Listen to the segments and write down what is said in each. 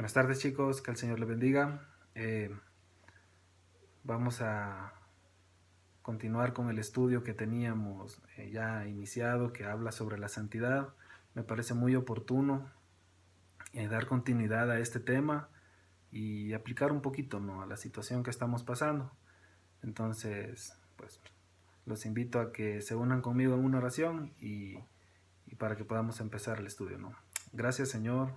Buenas tardes, chicos, que el Señor les bendiga. Vamos a continuar con el estudio que teníamos ya iniciado, que habla sobre la santidad. Me parece muy oportuno dar continuidad a este tema y aplicar un poquito, ¿no?, a la situación que estamos pasando. Entonces, pues los invito a que se unan conmigo en una oración y para que podamos empezar el estudio, ¿no? Gracias, Señor,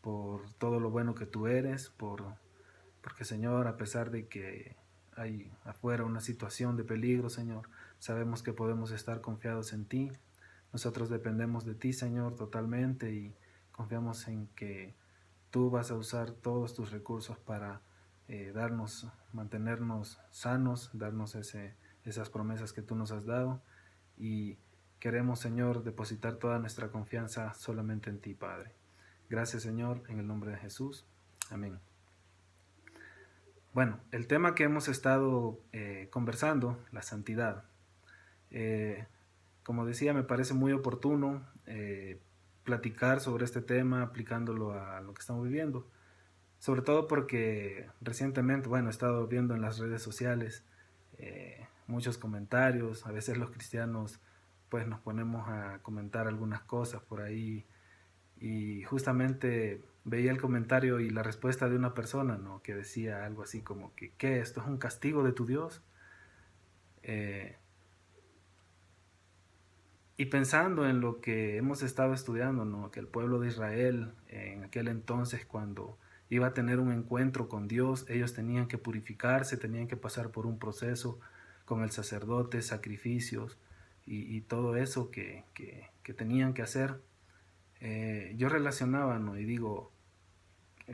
por todo lo bueno que tú eres, porque, Señor, a pesar de que hay afuera una situación de peligro, Señor, sabemos que podemos estar confiados en ti. Nosotros dependemos de ti, Señor, totalmente, y confiamos en que tú vas a usar todos tus recursos para mantenernos sanos, darnos esas promesas que tú nos has dado, y queremos, Señor, depositar toda nuestra confianza solamente en ti, Padre. Gracias, Señor, en el nombre de Jesús. Amén. Bueno, el tema que hemos estado conversando, la santidad. Como decía, me parece muy oportuno platicar sobre este tema aplicándolo a lo que estamos viviendo. Sobre todo porque recientemente, bueno, he estado viendo en las redes sociales muchos comentarios. A veces los cristianos pues nos ponemos a comentar algunas cosas por ahí, y justamente veía el comentario y la respuesta de una persona, ¿no?, que decía algo así como que ¿qué? ¿Esto es un castigo de tu Dios? Eh, y pensando en lo que hemos estado estudiando, ¿no?, que el pueblo de Israel en aquel entonces, cuando iba a tener un encuentro con Dios, ellos tenían que purificarse, tenían que pasar por un proceso con el sacerdote, sacrificios y todo eso que tenían que hacer. Yo relacionaba, ¿no?, y digo,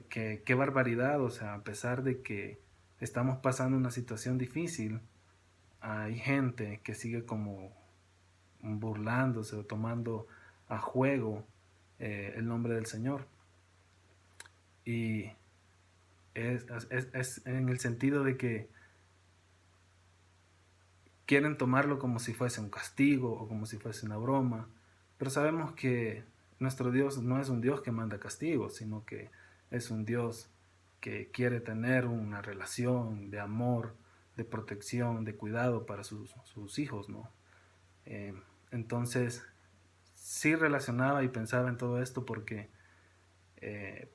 qué barbaridad. O sea, a pesar de que estamos pasando una situación difícil, hay gente que sigue como burlándose o tomando a juego el nombre del Señor. Y es en el sentido de que quieren tomarlo como si fuese un castigo o como si fuese una broma, pero sabemos que nuestro Dios no es un Dios que manda castigo, sino que es un Dios que quiere tener una relación de amor, de protección, de cuidado para sus hijos, ¿no? Eh, entonces, sí relacionaba y pensaba en todo esto porque,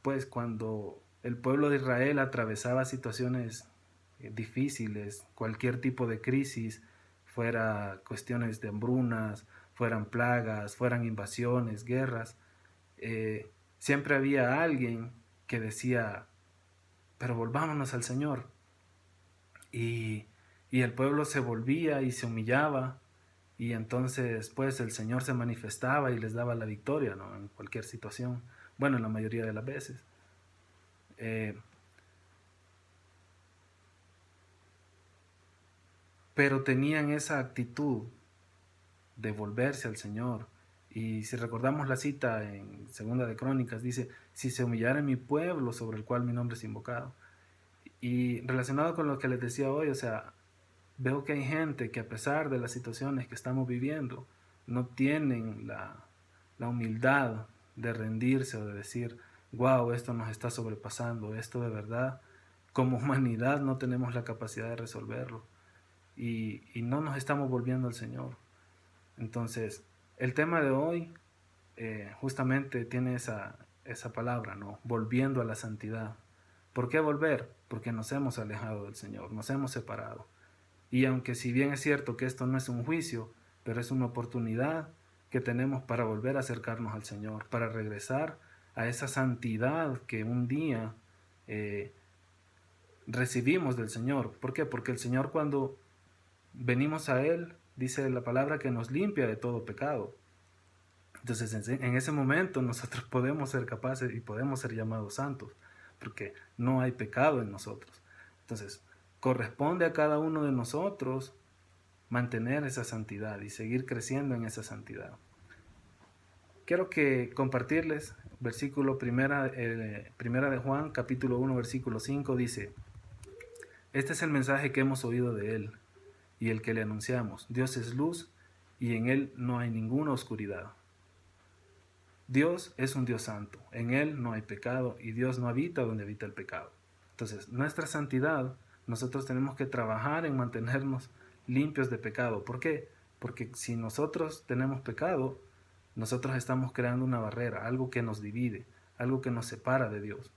pues, cuando el pueblo de Israel atravesaba situaciones difíciles, cualquier tipo de crisis, fuera cuestiones de hambrunas, fueran plagas, fueran invasiones, guerras, siempre había alguien que decía, pero volvámonos al Señor. Y, y el pueblo se volvía y se humillaba, y entonces pues el Señor se manifestaba y les daba la victoria, ¿no?, en cualquier situación, bueno, en la mayoría de las veces. Eh, pero tenían esa actitud de volverse al Señor. Y si recordamos la cita en Segunda de Crónicas, dice, si se humillara mi pueblo sobre el cual mi nombre es invocado. Y relacionado con lo que les decía hoy, o sea, veo que hay gente que, a pesar de las situaciones que estamos viviendo, no tienen la humildad de rendirse o de decir, wow, esto nos está sobrepasando, esto de verdad, como humanidad no tenemos la capacidad de resolverlo, y no nos estamos volviendo al Señor. Entonces, el tema de hoy justamente tiene esa palabra, ¿no? Volviendo a la santidad. ¿Por qué volver? Porque nos hemos alejado del Señor, nos hemos separado. Y aunque si bien es cierto que esto no es un juicio, pero es una oportunidad que tenemos para volver a acercarnos al Señor, para regresar a esa santidad que un día eh, recibimos del Señor. ¿Por qué? Porque el Señor, cuando venimos a Él, dice la palabra que nos limpia de todo pecado. Entonces, en ese momento nosotros podemos ser capaces y podemos ser llamados santos, porque no hay pecado en nosotros. Entonces, corresponde a cada uno de nosotros mantener esa santidad y seguir creciendo en esa santidad. Quiero que compartirles versículo primera de Juan, capítulo 1, versículo 5, dice, este es el mensaje que hemos oído de Él y el que le anunciamos. Dios es luz y en Él no hay ninguna oscuridad. Dios es un Dios santo, en Él no hay pecado y Dios no habita donde habita el pecado. Entonces, nuestra santidad, nosotros tenemos que trabajar en mantenernos limpios de pecado. ¿Por qué? Porque si nosotros tenemos pecado, nosotros estamos creando una barrera, algo que nos divide, algo que nos separa de Dios.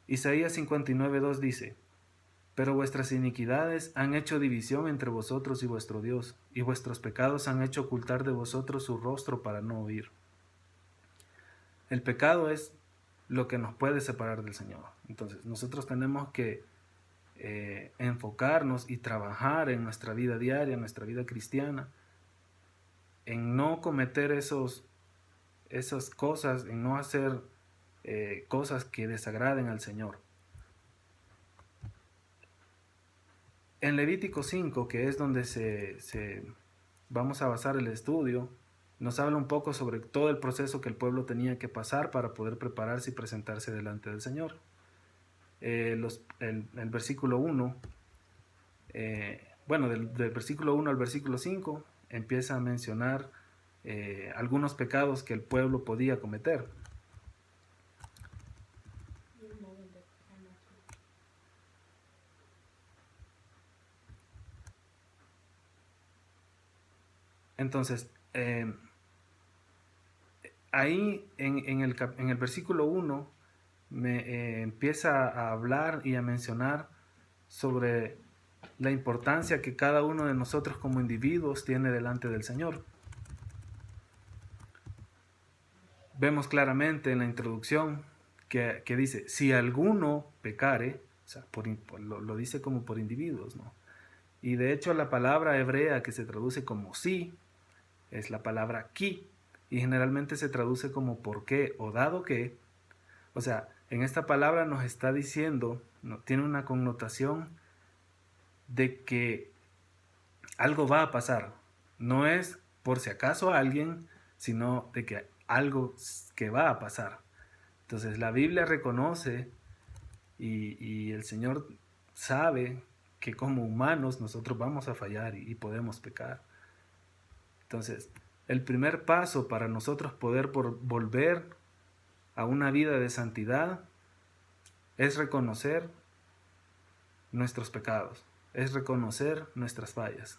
Isaías 59:2 dice: pero vuestras iniquidades han hecho división entre vosotros y vuestro Dios, y vuestros pecados han hecho ocultar de vosotros su rostro para no oír. El pecado es lo que nos puede separar del Señor. Entonces, nosotros tenemos que enfocarnos y trabajar en nuestra vida diaria, en nuestra vida cristiana, en no cometer esas cosas, en no hacer cosas que desagraden al Señor. En Levítico 5, que es donde vamos a basar el estudio, nos habla un poco sobre todo el proceso que el pueblo tenía que pasar para poder prepararse y presentarse delante del Señor. El versículo 1, del versículo 1 al versículo 5, empieza a mencionar algunos pecados que el pueblo podía cometer. Entonces, ahí en el versículo 1 empieza a hablar y a mencionar sobre la importancia que cada uno de nosotros como individuos tiene delante del Señor. Vemos claramente en la introducción que dice, si alguno pecare, o sea, lo dice como por individuos, ¿no? Y de hecho la palabra hebrea que se traduce como sí, es la palabra ki, y generalmente se traduce como por qué o dado que. O sea, en esta palabra nos está diciendo, no, tiene una connotación de que algo va a pasar. No es por si acaso alguien, sino de que algo que va a pasar. Entonces la Biblia reconoce y el Señor sabe que como humanos nosotros vamos a fallar y podemos pecar. Entonces, el primer paso para nosotros poder volver a una vida de santidad es reconocer nuestros pecados, es reconocer nuestras fallas.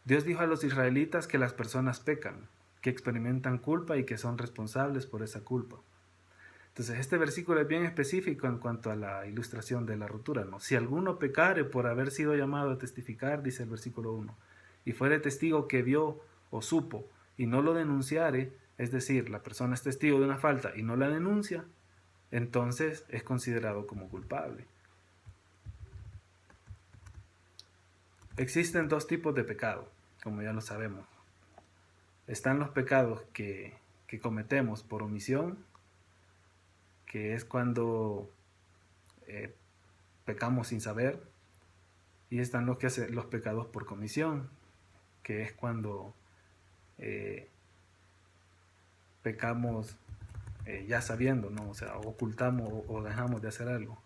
Dios dijo a los israelitas que las personas pecan, que experimentan culpa y que son responsables por esa culpa. Entonces, este versículo es bien específico en cuanto a la ilustración de la rotura, ¿no? Si alguno pecare por haber sido llamado a testificar, dice el versículo 1, y fuere testigo que vio o supo y no lo denunciare, es decir, la persona es testigo de una falta y no la denuncia, entonces es considerado como culpable. Existen dos tipos de pecado, como ya lo sabemos. Están los pecados que cometemos por omisión, que es cuando pecamos sin saber, y están los pecados por comisión, que es cuando pecamos ya sabiendo, ¿no? O sea, ocultamos o dejamos de hacer algo.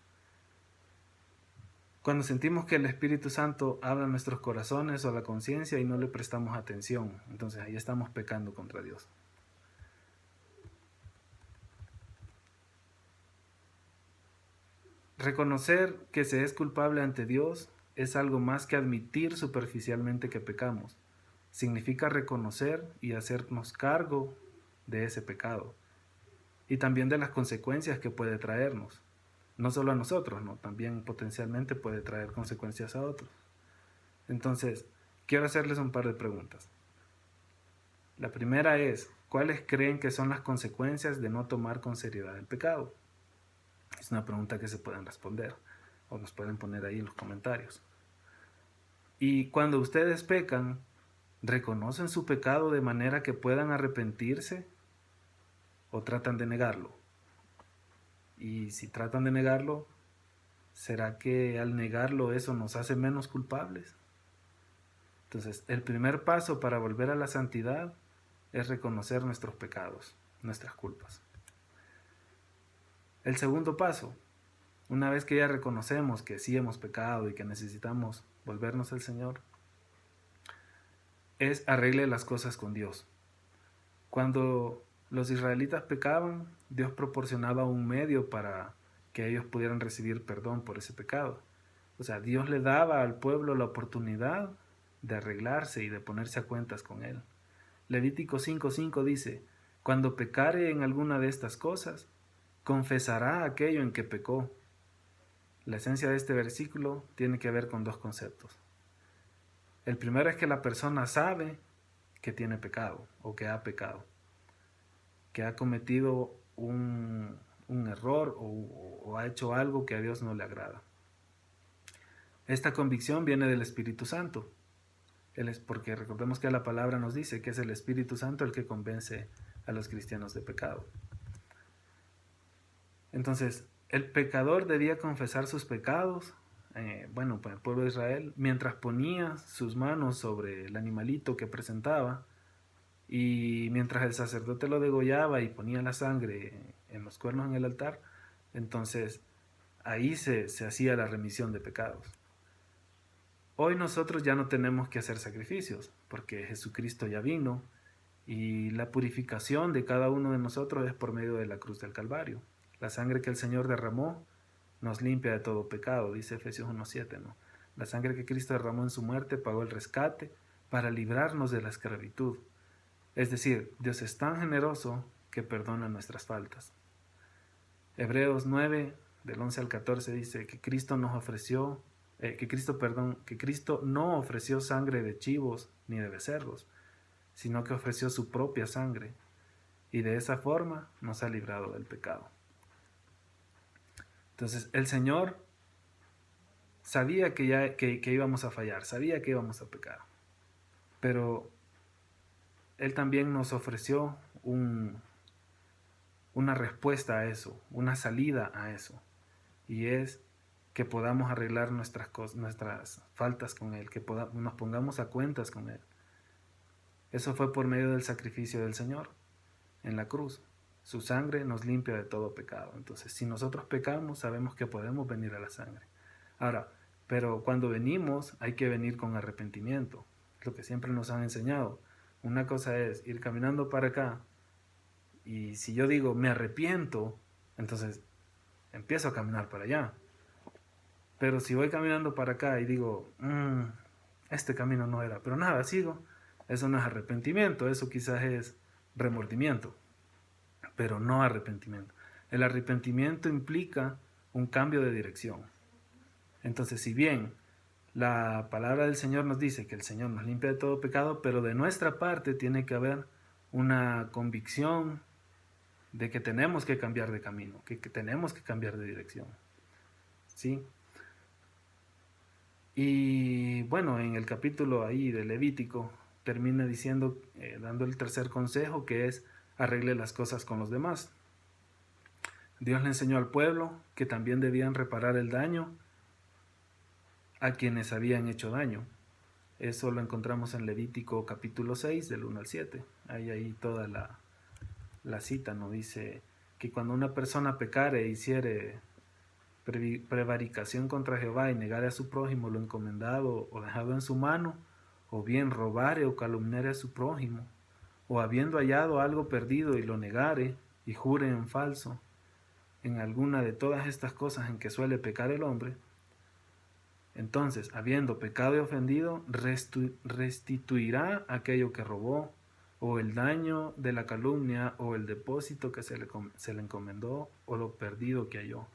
Cuando sentimos que el Espíritu Santo habla en nuestros corazones o a la conciencia y no le prestamos atención, entonces ahí estamos pecando contra Dios. Reconocer que se es culpable ante Dios es algo más que admitir superficialmente que pecamos. Significa reconocer y hacernos cargo de ese pecado y también de las consecuencias que puede traernos. No solo a nosotros, ¿no? También potencialmente puede traer consecuencias a otros. Entonces, quiero hacerles un par de preguntas. La primera es, ¿cuáles creen que son las consecuencias de no tomar con seriedad el pecado? Es una pregunta que se pueden responder o nos pueden poner ahí en los comentarios. Y cuando ustedes pecan, ¿reconocen su pecado de manera que puedan arrepentirse o tratan de negarlo? Y si tratan de negarlo, ¿será que al negarlo eso nos hace menos culpables? Entonces, el primer paso para volver a la santidad es reconocer nuestros pecados, nuestras culpas. El segundo paso, una vez que ya reconocemos que sí hemos pecado y que necesitamos volvernos al Señor, es arregle las cosas con Dios. Cuando los israelitas pecaban, Dios proporcionaba un medio para que ellos pudieran recibir perdón por ese pecado. O sea, Dios le daba al pueblo la oportunidad de arreglarse y de ponerse a cuentas con él. Levítico 5:5 dice, cuando pecare en alguna de estas cosas, confesará aquello en que pecó. La esencia de este versículo tiene que ver con dos conceptos. El primero es que la persona sabe que tiene pecado o que ha pecado, que ha cometido un error o ha hecho algo que a Dios no le agrada. Esta convicción viene del Espíritu Santo, porque recordemos que la palabra nos dice que es el Espíritu Santo el que convence a los cristianos de pecado. Entonces, el pecador debía confesar sus pecados, pues el pueblo de Israel, mientras ponía sus manos sobre el animalito que presentaba, y mientras el sacerdote lo degollaba y ponía la sangre en los cuernos en el altar, entonces ahí se hacía la remisión de pecados. Hoy nosotros ya no tenemos que hacer sacrificios, porque Jesucristo ya vino, y la purificación de cada uno de nosotros es por medio de la cruz del Calvario. La sangre que el Señor derramó nos limpia de todo pecado, dice Efesios 1:7, ¿no? La sangre que Cristo derramó en su muerte pagó el rescate para librarnos de la esclavitud. Es decir, Dios es tan generoso que perdona nuestras faltas. Hebreos 9, del 11 al 14 dice que Cristo nos ofreció, que Cristo no ofreció sangre de chivos ni de becerros, sino que ofreció su propia sangre, y de esa forma nos ha librado del pecado. Entonces, el Señor sabía que íbamos a fallar, sabía que íbamos a pecar, pero Él también nos ofreció una respuesta a eso, una salida a eso, y es que podamos arreglar nuestras faltas con Él, que nos pongamos a cuentas con Él. Eso fue por medio del sacrificio del Señor en la cruz. Su sangre nos limpia de todo pecado. Entonces, si nosotros pecamos, sabemos que podemos venir a la sangre. Ahora, pero cuando venimos, hay que venir con arrepentimiento, lo que siempre nos han enseñado. Una cosa es ir caminando para acá, y si yo digo me arrepiento, entonces empiezo a caminar para allá. Pero si voy caminando para acá y digo, este camino no era, pero nada, sigo, eso no es arrepentimiento, eso quizás es remordimiento, pero no arrepentimiento. El arrepentimiento implica un cambio de dirección. Entonces, si bien la palabra del Señor nos dice que el Señor nos limpia de todo pecado, pero de nuestra parte tiene que haber una convicción de que tenemos que cambiar de camino, que tenemos que cambiar de dirección. ¿Sí? Y bueno, en el capítulo ahí de Levítico termina diciendo, dando el tercer consejo, que es arregle las cosas con los demás. Dios le enseñó al pueblo que también debían reparar el daño a quienes habían hecho daño. Eso lo encontramos en Levítico capítulo 6, del 1 al 7. Ahí toda la cita, ¿no? Dice que cuando una persona pecare e hiciere prevaricación contra Jehová y negare a su prójimo lo encomendado o dejado en su mano, o bien robare o calumniare a su prójimo, o habiendo hallado algo perdido y lo negare y jure en falso, en alguna de todas estas cosas en que suele pecar el hombre, entonces, habiendo pecado y ofendido, restituirá aquello que robó, o el daño de la calumnia, o el depósito que se le encomendó, o lo perdido que halló.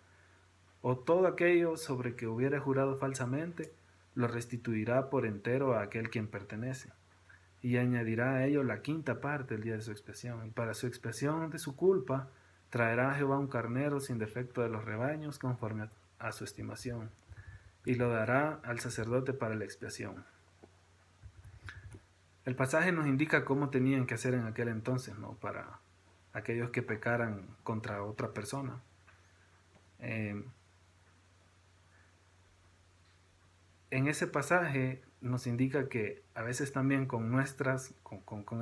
O todo aquello sobre que hubiera jurado falsamente, lo restituirá por entero a aquel quien pertenece, y añadirá a ello la quinta parte el día de su expiación. Y para su expiación de su culpa, traerá a Jehová un carnero sin defecto de los rebaños, conforme a su estimación, y lo dará al sacerdote para la expiación. El pasaje nos indica cómo tenían que hacer en aquel entonces, ¿no? Para aquellos que pecaran contra otra persona. En ese pasaje nos indica que a veces también con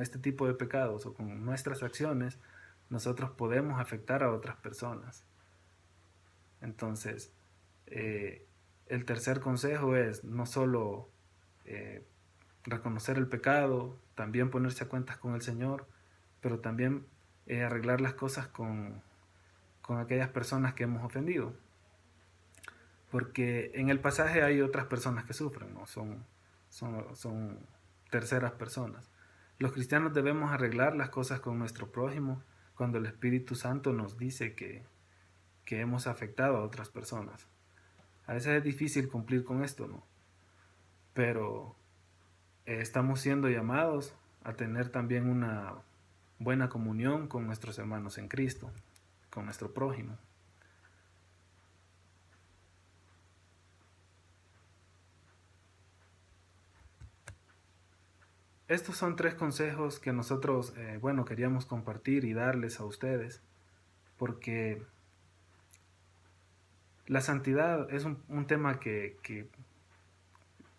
este tipo de pecados o con nuestras acciones, nosotros podemos afectar a otras personas. Entonces, el tercer consejo es no solo reconocer el pecado, también ponerse a cuentas con el Señor, pero también arreglar las cosas con aquellas personas que hemos ofendido. Porque en el pasaje hay otras personas que sufren, ¿no? Son terceras personas. Los cristianos debemos arreglar las cosas con nuestro prójimo cuando el Espíritu Santo nos dice que hemos afectado a otras personas. A veces es difícil cumplir con esto, ¿no? Pero estamos siendo llamados a tener también una buena comunión con nuestros hermanos en Cristo, con nuestro prójimo. Estos son 3 consejos que nosotros, queríamos compartir y darles a ustedes, porque la santidad es un tema que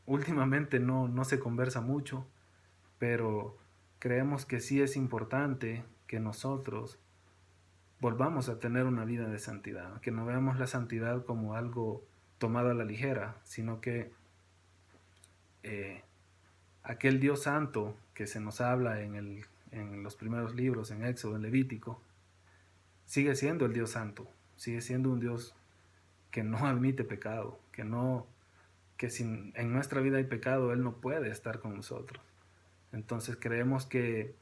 últimamente no se conversa mucho, pero creemos que sí es importante que nosotros volvamos a tener una vida de santidad, que no veamos la santidad como algo tomado a la ligera, sino que aquel Dios santo que se nos habla en los primeros libros, en Éxodo, en Levítico, sigue siendo el Dios santo, sigue siendo un Dios que no admite pecado, que si en nuestra vida hay pecado, Él no puede estar con nosotros. Entonces creemos que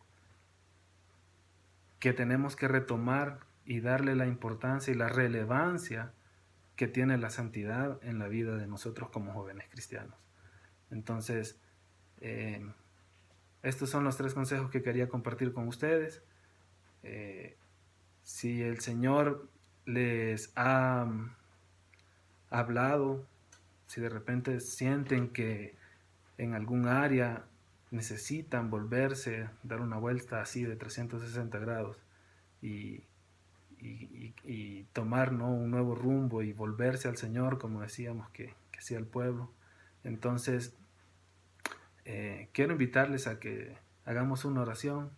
tenemos que retomar y darle la importancia y la relevancia que tiene la santidad en la vida de nosotros como jóvenes cristianos. Entonces, estos son los 3 consejos que quería compartir con ustedes. Si el Señor les ha hablado, si de repente sienten que en algún área necesitan volverse, dar una vuelta así de 360 grados y tomar, ¿no?, un nuevo rumbo y volverse al Señor, como decíamos que hacía el pueblo. Entonces, quiero invitarles a que hagamos una oración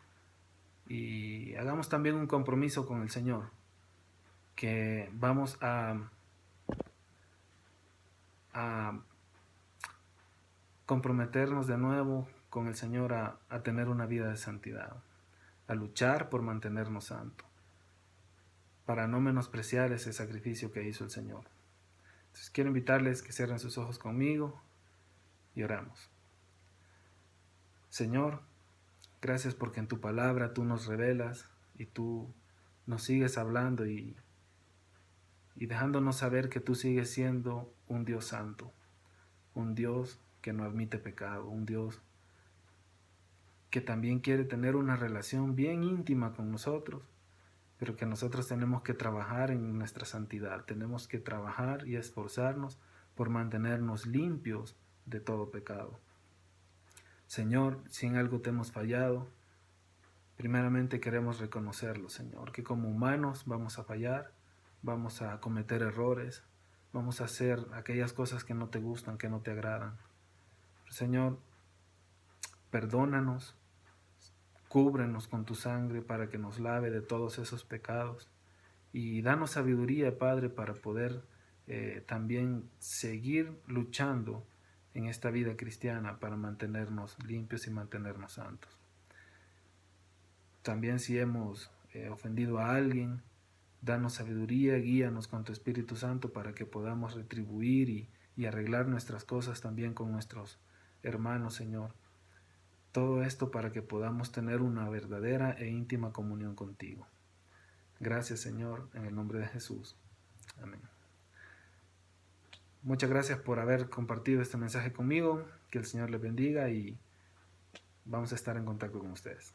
y hagamos también un compromiso con el Señor, que vamos a comprometernos de nuevo con el Señor a tener una vida de santidad, a luchar por mantenernos santos, para no menospreciar ese sacrificio que hizo el Señor. Entonces quiero invitarles que cierren sus ojos conmigo y oramos. Señor, gracias porque en tu palabra tú nos revelas y tú nos sigues hablando y dejándonos saber que tú sigues siendo un Dios santo, un Dios que no admite pecado, un Dios que también quiere tener una relación bien íntima con nosotros, pero que nosotros tenemos que trabajar en nuestra santidad, tenemos que trabajar y esforzarnos por mantenernos limpios de todo pecado. Señor, si en algo te hemos fallado, primeramente queremos reconocerlo, Señor, que como humanos vamos a fallar, vamos a cometer errores, vamos a hacer aquellas cosas que no te gustan, que no te agradan. Pero, Señor, perdónanos, cúbrenos con tu sangre para que nos lave de todos esos pecados y danos sabiduría, Padre, para poder también seguir luchando en esta vida cristiana para mantenernos limpios y mantenernos santos. También si hemos ofendido a alguien, danos sabiduría, guíanos con tu Espíritu Santo para que podamos retribuir y arreglar nuestras cosas también con nuestros hermanos, Señor. Todo esto para que podamos tener una verdadera e íntima comunión contigo. Gracias, Señor, en el nombre de Jesús. Amén. Muchas gracias por haber compartido este mensaje conmigo. Que el Señor les bendiga y vamos a estar en contacto con ustedes.